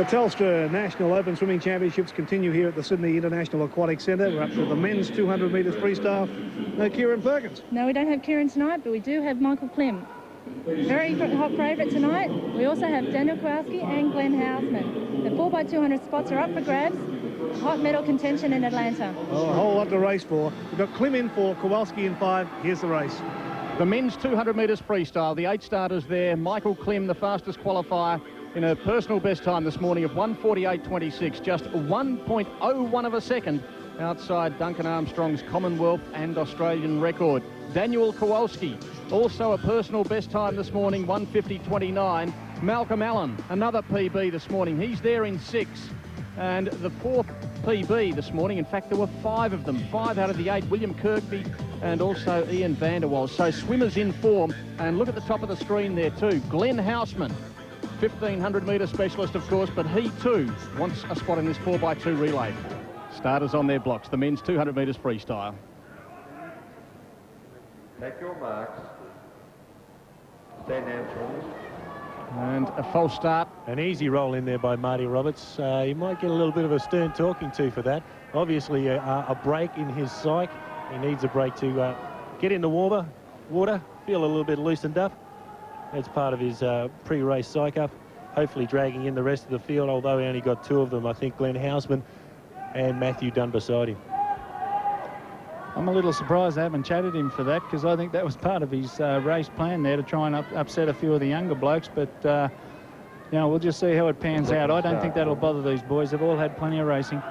Telstra National Open Swimming Championships continue here at the Sydney International Aquatic Centre. We're up to the men's 200 metres freestyle. No Kieran Perkins. No, we don't have Kieran tonight, but we do have Michael Klim. Very hot favourite tonight. We also have Daniel Kowalski and Glenn Houseman. The 4x200 spots are up for grabs. Hot medal contention in Atlanta. Oh, a whole lot to race for. We've got Klim in 4, Kowalski in 5. Here's the race. The men's 200 metres freestyle. The 8 starters there. Michael Klim, the fastest qualifier, in a personal best time this morning of 1:48.26, just 1.01 of a second outside Duncan Armstrong's Commonwealth and Australian record. Daniel Kowalski, also a personal best time this morning, 1:50.29. Malcolm Allen, another PB this morning. He's there in 6. And the 4th PB this morning, in fact, there were 5 of them, 5 out of the 8, William Kirkby and also Ian van der Waals. So swimmers in form. And look at the top of the screen there too, Glenn Houseman, 1,500 metre specialist, of course, but he too wants a spot in this 4x2 relay. Starters on their blocks, the men's 200 metres freestyle. Take your marks. Stand down, please. And a false start. An easy roll in there by Marty Roberts. He might get a little bit of a stern talking to for that. Obviously a break in his psyche. He needs a break to get in the water, feel a little bit loosened up. That's part of his pre-race psych up. Hopefully dragging in the rest of the field, although he only got 2 of them. I think Glenn Houseman and Matthew Dunn beside him. I'm a little surprised I haven't chatted him for that, because I think that was part of his race plan there, to try and upset a few of the younger blokes. But, you know, we'll just see how it pans out. I don't think that'll bother these boys. They've all had plenty of racing.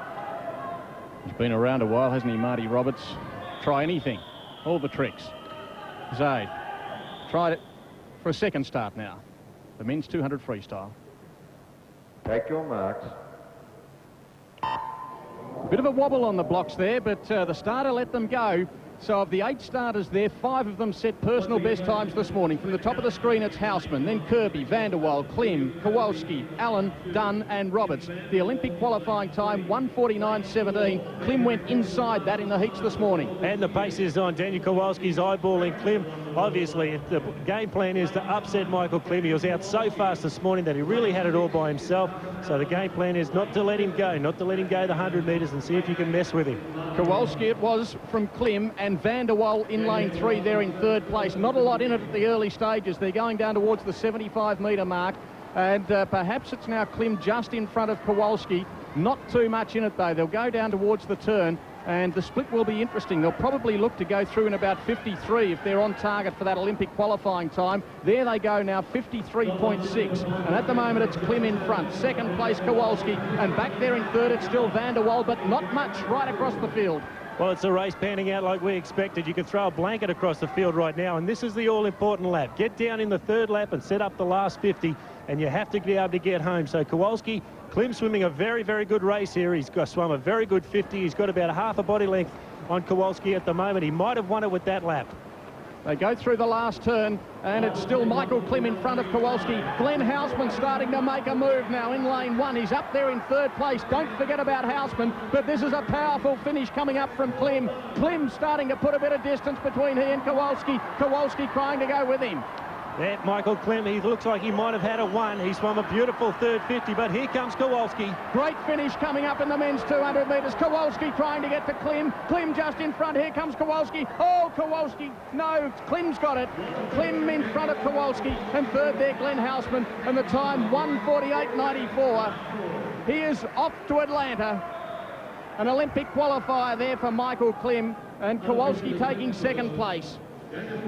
He's been around a while, hasn't he, Marty Roberts? Try anything. All the tricks. Zaid tried it for a second start now. The men's 200 freestyle. Take your marks. A bit of a wobble on the blocks there, but the starter let them go. So of the 8 starters there, 5 of them set personal best times this morning. From the top of the screen, it's Houseman, then Kirby, van der Waals, Klim, Kowalski, Allen, Dunn and Roberts. The Olympic qualifying time, 1:49.17. Klim went inside that in the heats this morning. And the pace is on. Daniel Kowalski's eyeballing Klim. Obviously, the game plan is to upset Michael Klim. He was out so fast this morning that he really had it all by himself. So the game plan is not to let him go, not to let him go the 100 metres and see if you can mess with him. Kowalski it was from Klim, and van der Waals in lane 3 there in 3rd place. Not a lot in it at the early stages. They're going down towards the 75-metre mark, and perhaps it's now Klim just in front of Kowalski. Not too much in it though. They'll go down towards the turn, and the split will be interesting. They'll probably look to go through in about 53 if they're on target for that Olympic qualifying time. There they go now, 53.6, and at the moment it's Klim in front. 2nd place Kowalski, and back there in 3rd it's still van der Waals, but not much right across the field. Well, it's a race panning out like we expected. You could throw a blanket across the field right now, and this is the all-important lap. Get down in the 3rd lap and set up the last 50, and you have to be able to get home. So Kowalski, Klim swimming a very, very good race here. He's swum a very good 50. He's got about a half a body length on Kowalski at the moment. He might have won it with that lap. They go through the last turn, and it's still Michael Klim in front of Kowalski. Glenn Houseman starting to make a move now in lane 1. He's up there in 3rd place. Don't forget about Houseman, but this is a powerful finish coming up from Klim. Klim starting to put a bit of distance between he and Kowalski. Kowalski trying to go with him. That Michael Klim, he looks like he might have had a 1. He swum a beautiful 3rd 50, but here comes Kowalski. Great finish coming up in the men's 200 metres. Kowalski trying to get to Klim. Klim just in front. Here comes Kowalski. Oh, Kowalski. No, Klim's got it. Klim in front of Kowalski. And 3rd there, Glenn Houseman. And the time, 1:48.94. He is off to Atlanta. An Olympic qualifier there for Michael Klim. And Kowalski taking 2nd place.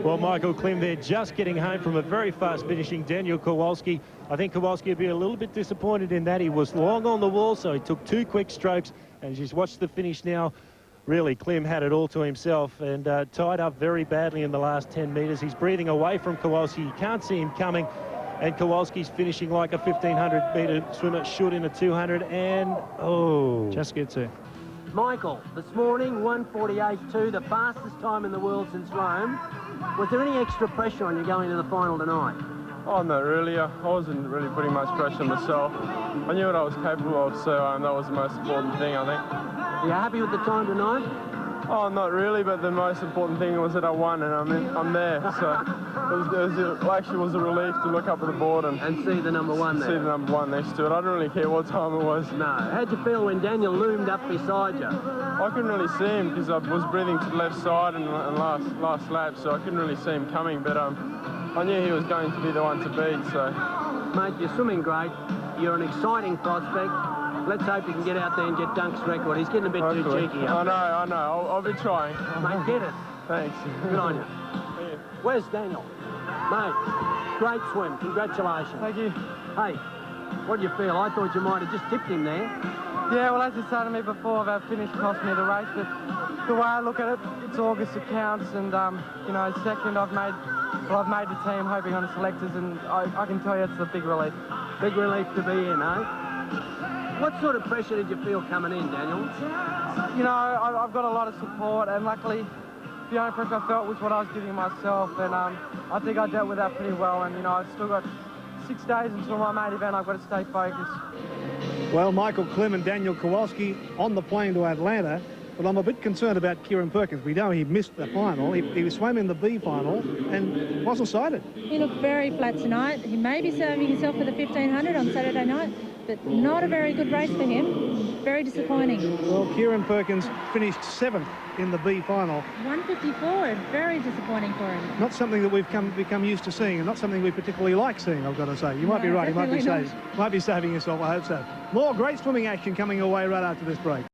Well, Michael Klim there just getting home from a very fast finishing Daniel Kowalski. I think Kowalski would be a little bit disappointed in that. He was long on the wall, so he took 2 quick strokes. And just watch the finish now. Really, Klim had it all to himself and tied up very badly in the last 10 metres. He's breathing away from Kowalski. You can't see him coming. And Kowalski's finishing like a 1,500-metre swimmer should in a 200. And, oh, Just gets there. Michael, this morning, 1:48.2, the fastest time in the world since Rome. Was there any extra pressure on you going to the final tonight? Oh, not really. I wasn't really putting much pressure on myself. I knew what I was capable of, so that was the most important thing, I think. Are you happy with the time tonight? Oh, not really, but the most important thing was that I won, and I'm there. So it actually was a relief to look up at the board and see the number one there. See the number one next to it. I didn't really care what time it was. No. How'd you feel when Daniel loomed up beside you? I couldn't really see him because I was breathing to the left side in last lap, so I couldn't really see him coming. But I knew he was going to be the one to beat. So, mate, you're swimming great. You're an exciting prospect. Let's hope you can get out there and get Dunk's record. He's getting a bit too cheeky. I know. I'll be trying. Mate, get it. Thanks. Good on you. Where's Daniel? Mate, great swim. Congratulations. Thank you. Hey, what do you feel? I thought you might have just tipped him there. Yeah, well, as you said to me before, that finish cost me the race, but the way I look at it, it's August that counts, and, you know, second I've made the team hoping on the selectors, and I can tell you it's a big relief. Big relief to be in, eh? What sort of pressure did you feel coming in, Daniel? You know, I've got a lot of support, and luckily the only pressure I felt was what I was giving myself, and I think I dealt with that pretty well, and, you know, I've still got 6 days until my main event. I've got to stay focused. Well, Michael Klim and Daniel Kowalski on the plane to Atlanta, but I'm a bit concerned about Kieran Perkins. We know he missed the final. He swam in the B final and wasn't sighted. He looked very flat tonight. He may be serving himself for the 1500 on Saturday night, but not a very good race for him. Very disappointing. Well, Kieran Perkins finished 7th in the B final. 154, very disappointing for him. Not something that we've become used to seeing, and not something we particularly like seeing, I've got to say. You might be right. You might be saving yourself. I hope so. More great swimming action coming your way right after this break.